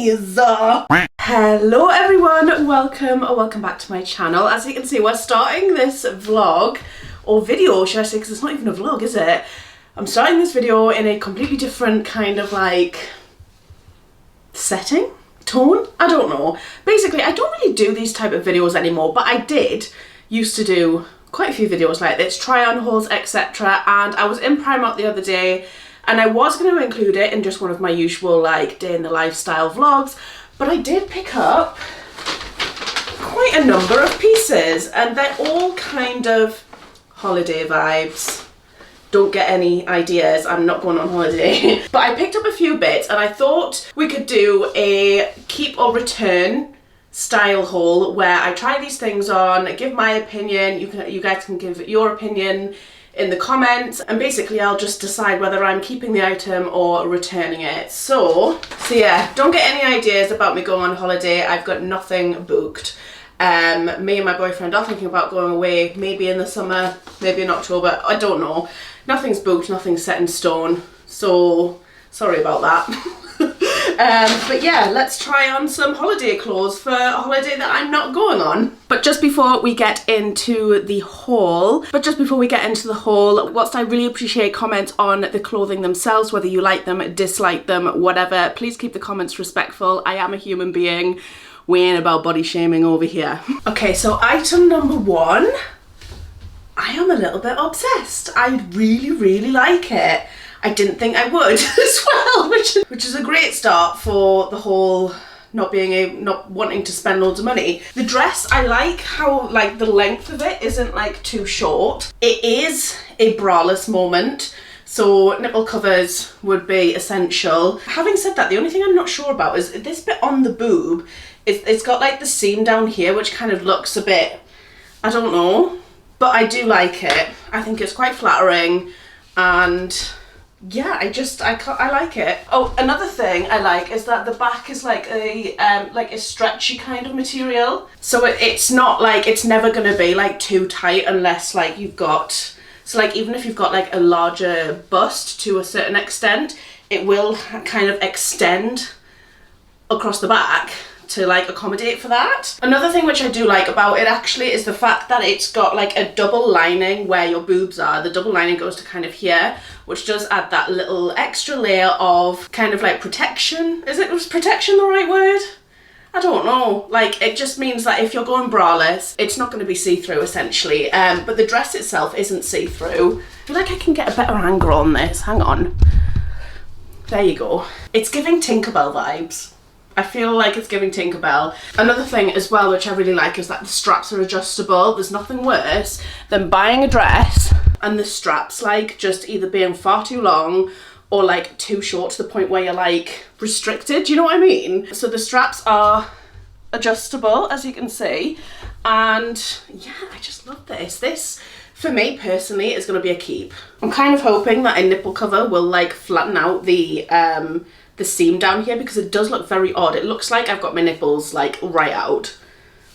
knees. Hello everyone, welcome back to my channel. As you can see, we're starting this vlog, or video should I say, because it's not even a vlog, is it? I'm starting this video in a completely different kind of like setting, tone, I don't know. Basically, I don't really do these type of videos anymore, but I used to do quite a few videos like this, try on hauls, etc. And I was in Primark the other day and I was going to include it in just one of my usual like day in the lifestyle vlogs, but I did pick up quite a number of pieces and they're all kind of holiday vibes. Don't get any ideas, I'm not going on holiday. But I picked up a few bits and I thought we could do a keep or return style haul where I try these things on, give my opinion, you guys can give your opinion in the comments, and basically I'll just decide whether I'm keeping the item or returning it. So yeah, don't get any ideas about me going on holiday. I've got nothing booked. Me and my boyfriend are thinking about going away, maybe in the summer, maybe in October, I don't know. Nothing's booked, nothing's set in stone, so sorry about that. But yeah, let's try on some holiday clothes for a holiday that I'm not going on. But just before we get into the haul, whilst I really appreciate comments on the clothing themselves, whether you like them, dislike them, whatever, please keep the comments respectful. I am a human being. We ain't about body shaming over here. Okay, so item number one, I am a little bit obsessed. I really like it. I didn't think I would as well, which is a great start for the whole not wanting to spend loads of money. The dress, I like how like the length of it isn't like too short. It is a braless moment, so nipple covers would be essential. Having said that, the only thing I'm not sure about is this bit on the boob. It's got like the seam down here, which kind of looks a bit, I don't know, but I do like it. I think it's quite flattering, and yeah, I like it. Oh, another thing I like is that the back is like a stretchy kind of material. So it's not like, it's never gonna be like too tight unless like you've got, so like even if you've got like a larger bust to a certain extent, it will kind of extend across the back to like accommodate for that. Another thing which I do like about it actually is the fact that it's got like a double lining where your boobs are. The double lining goes to kind of here, which does add that little extra layer of kind of like protection. Was protection the right word? I don't know. Like, it just means that if you're going braless, it's not going to be see-through essentially. But the dress itself isn't see-through. I feel like I can get a better angle on this. Hang on. There you go. It's giving Tinkerbell vibes. I feel like it's giving Tinkerbell. Another thing as well which I really like is that the straps are adjustable. There's nothing worse than buying a dress and the straps like just either being far too long or like too short to the point where you're like restricted, do you know what I mean? So the straps are adjustable, as you can see, and yeah, I just love this. This for me personally is going to be a keep. I'm kind of hoping that a nipple cover will like flatten out the seam down here, because it does look very odd. It looks like I've got my nipples like right out,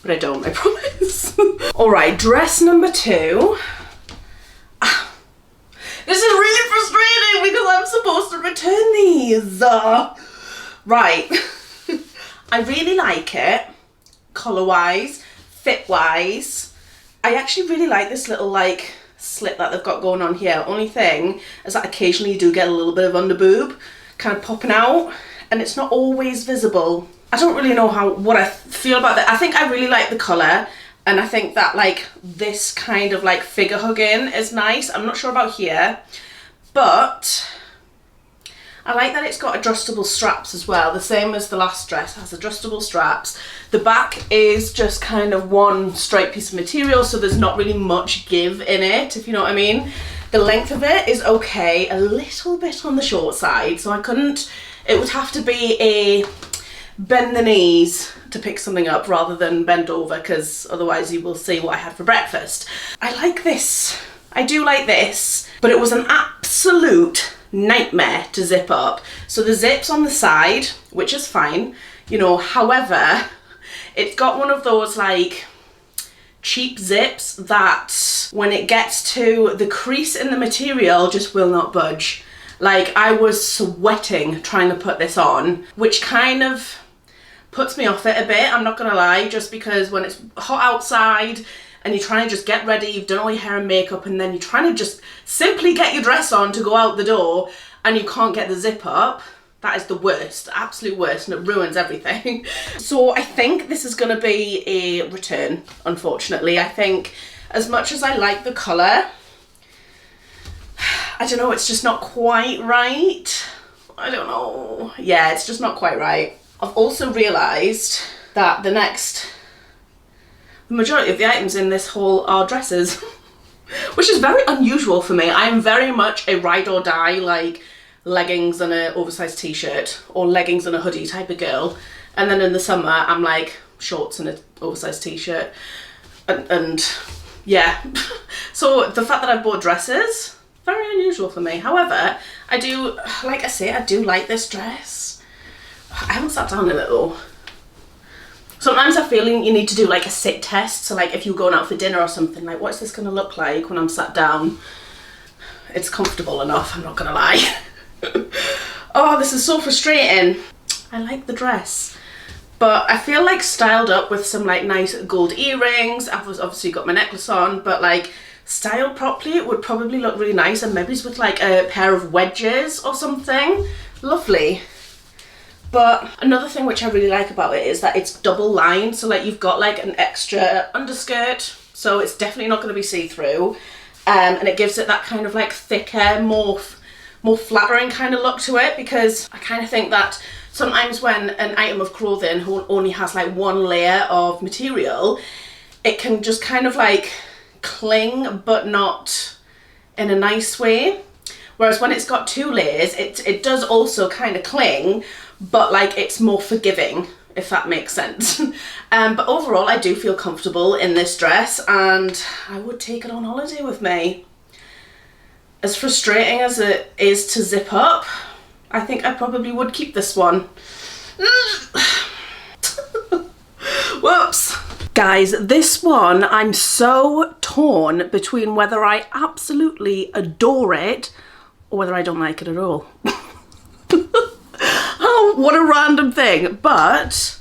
but I don't, I promise. All right, dress number two. This is really frustrating because I'm supposed to return these. Right. I really like it, colour-wise, fit-wise. I actually really like this little like slit that they've got going on here. Only thing is that occasionally you do get a little bit of under boob kind of popping out, and it's not always visible. I don't really know what I feel about that. I think I really like the colour, and I think that like this kind of like figure hugging is nice. I'm not sure about here, but I like that it's got adjustable straps as well. The same as the last dress, has adjustable straps. The back is just kind of one straight piece of material, so there's not really much give in it, if you know what I mean. The length of it is okay, a little bit on the short side, so it would have to be a bend the knees to pick something up rather than bend over, because otherwise you will see what I had for breakfast. I like this. I do like this, but it was an absolute nightmare to zip up. So the zip's on the side, which is fine, you know, however, it's got one of those like cheap zips that when it gets to the crease in the material just will not budge. Like, I was sweating trying to put this on, which kind of puts me off it a bit, I'm not gonna lie, just because when it's hot outside and you're trying to just get ready, you've done all your hair and makeup, and then you're trying to just simply get your dress on to go out the door and you can't get the zip up. That is the worst, the absolute worst, and it ruins everything. So I think this is gonna be a return, unfortunately. I think as much as I like the colour, I don't know, it's just not quite right. I don't know. Yeah, it's just not quite right. I've also realised that the majority of the items in this haul are dresses, which is very unusual for me. I am very much a ride or die, like leggings and an oversized t-shirt, or leggings and a hoodie type of girl. And then in the summer, I'm like shorts and an oversized t-shirt. And yeah. So the fact that I've bought dresses, very unusual for me. However, I do, like I say, I do like this dress. I haven't sat down in it though. Sometimes I feel you need to do like a sit test. So like if you're going out for dinner or something, like what's this going to look like when I'm sat down? It's comfortable enough, I'm not going to lie. Oh, this is so frustrating. I like the dress, but I feel like styled up with some like nice gold earrings. I've obviously got my necklace on, but like styled properly, it would probably look really nice, and maybe with like a pair of wedges or something. Lovely. But another thing which I really like about it is that it's double lined, so like you've got like an extra underskirt, so it's definitely not going to be see-through, and it gives it that kind of like thicker, more flattering kind of look to it, because I kind of think that sometimes when an item of clothing only has like one layer of material, it can just kind of like cling, but not in a nice way. Whereas when it's got two layers, it does also kind of cling, but like it's more forgiving, if that makes sense. But overall, I do feel comfortable in this dress, and I would take it on holiday with me. As frustrating as it is to zip up, I think I probably would keep this one. Whoops. Guys, this one, I'm so torn between whether I absolutely adore it or whether I don't like it at all. Oh, what a random thing. But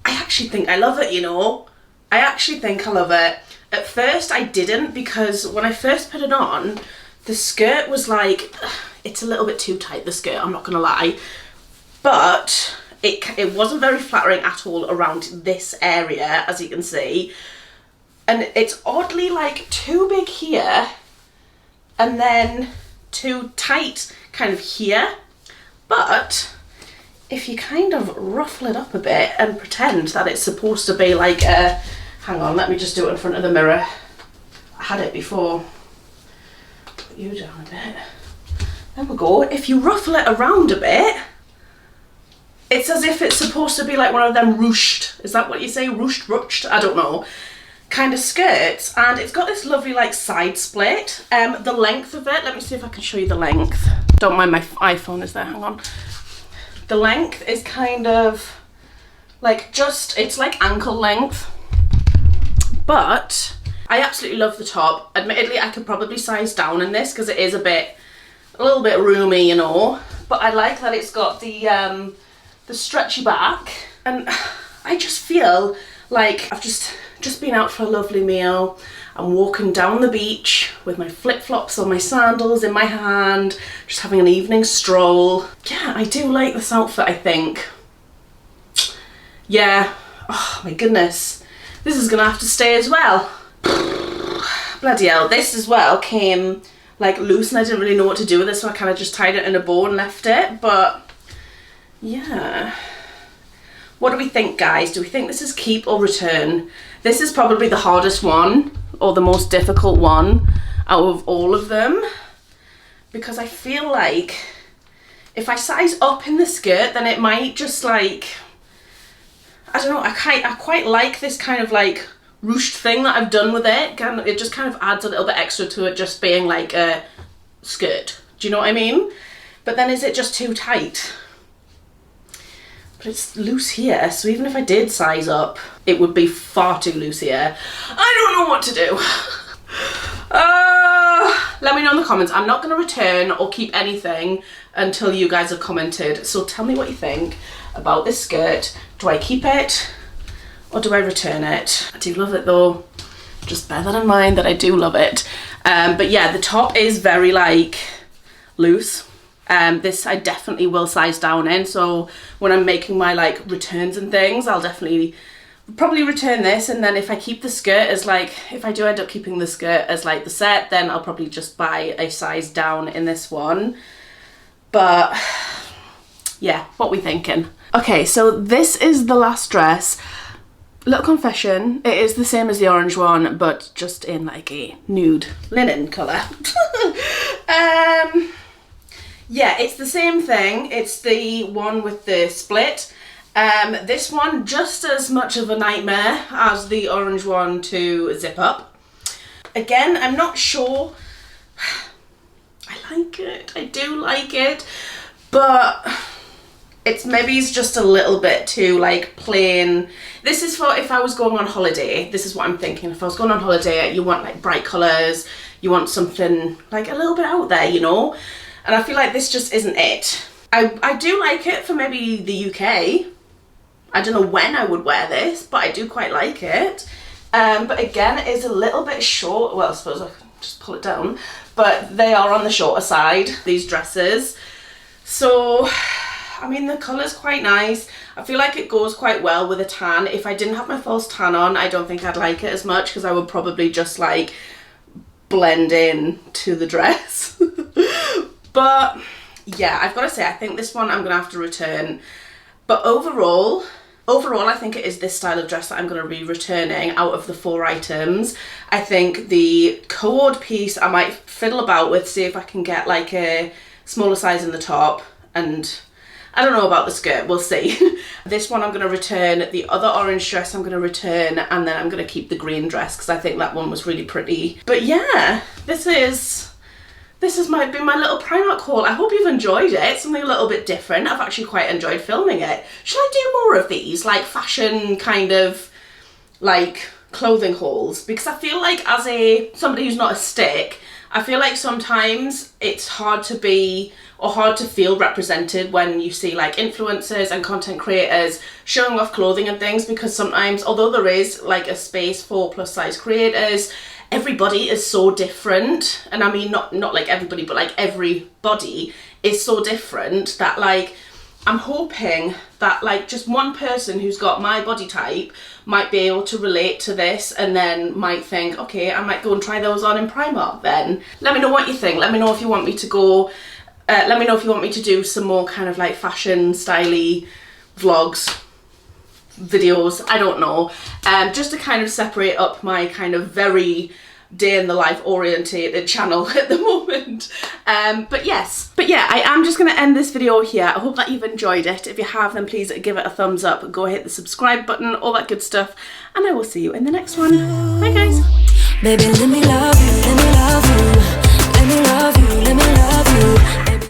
I actually think I love it, you know. I actually think I love it. At first I didn't, because when I first put it on, the skirt was like, it's a little bit too tight, the skirt, I'm not gonna lie. But it wasn't very flattering at all around this area, as you can see. And it's oddly like too big here, and then too tight kind of here. But if you kind of ruffle it up a bit and pretend that it's supposed to be like a, hang on, let me just do it in front of the mirror. I had it before. Put you down a bit. There we go. If you ruffle it around a bit, it's as if it's supposed to be like one of them ruched, is that what you say? Ruched? I don't know. Kind of skirts, and it's got this lovely like side split. The length of it, let me see if I can show you the length. Don't mind my iPhone is there, hang on. The length is kind of like it's like ankle length. But I absolutely love the top. Admittedly, I could probably size down in this because it is a little bit roomy, you know. But I like that it's got the stretchy back, and I just feel like I've just been out for a lovely meal. I'm walking down the beach with my flip-flops on, my sandals in my hand, just having an evening stroll. Yeah, I do like this outfit, I think. Yeah, oh my goodness. This is gonna have to stay as well. Bloody hell, this as well came like loose and I didn't really know what to do with it, so I kind of just tied it in a bow and left it, but yeah. What do we think, guys? Do we think this is keep or return? This is probably the hardest one, or the most difficult one out of all of them, because I feel like if I size up in the skirt, then it might just like, I don't know, I quite like this kind of like ruched thing that I've done with it. It just kind of adds a little bit extra to it just being like a skirt. Do you know what I mean? But then is it just too tight? But it's loose here, so even if I did size up, it would be far too loose here. I don't know what to do. let me know in the comments. I'm not going to return or keep anything until you guys have commented. So tell me what you think about this skirt. Do I keep it or do I return it? I do love it though. Just bear that in mind that I do love it. But yeah, the top is very like loose. This I definitely will size down in. So when I'm making my like returns and things, I'll definitely probably return this, and then if I keep the skirt as like, if I do end up keeping the skirt as like the set, then I'll probably just buy a size down in this one. But yeah, what we thinking? Okay, so this is the last dress. Little confession, it is the same as the orange one, but just in like a nude linen colour. Yeah, it's the same thing. It's the one with the split. This one just as much of a nightmare as the orange one to zip up. Again, I'm not sure. I like it, I do like it, but it's just a little bit too like plain. This is for if I was going on holiday. This is what I'm thinking. If I was going on holiday, you want like bright colours, you want something like a little bit out there, you know? And I feel like this just isn't it. I do like it for maybe the UK. I don't know when I would wear this, but I do quite like it. But again, it is a little bit short. Well, I suppose I can just pull it down. But they are on the shorter side, these dresses. So, I mean, the colour's quite nice. I feel like it goes quite well with a tan. If I didn't have my false tan on, I don't think I'd like it as much because I would probably just like blend in to the dress. But yeah, I've got to say, I think this one I'm going to have to return. But overall, I think it is this style of dress that I'm going to be returning out of the 4 items. I think the Co-ord piece I might fiddle about with, see if I can get like a smaller size in the top, and I don't know about the skirt, we'll see. This one I'm going to return, the other orange dress I'm going to return, and then I'm going to keep the green dress because I think that one was really pretty. But yeah, this has been my little Primark haul. I hope you've enjoyed it. Something a little bit different. I've actually quite enjoyed filming it. Should I do more of these, like fashion kind of like clothing hauls? Because I feel like as somebody who's not a stick, I feel like sometimes it's hard to be or hard to feel represented when you see like influencers and content creators showing off clothing and things, because sometimes, although there is like a space for plus size creators, everybody is so different. And I mean, not like everybody, but like everybody is so different that like, I'm hoping that like just one person who's got my body type might be able to relate to this and then might think, okay, I might go and try those on in Primark then. Let me know what you think. Let me know if you want me to go, let me know if you want me to do some more kind of like fashion styly vlogs, videos, I don't know, just to kind of separate up my kind of very day in the life orientated channel at the moment. But yeah, I am just gonna end this video here. I hope that you've enjoyed it. If you have, then please give it a thumbs up, go hit the subscribe button, all that good stuff, and I will see you in the next one. Bye guys. Baby, let me love you, let me love you, let me love you, let me love you.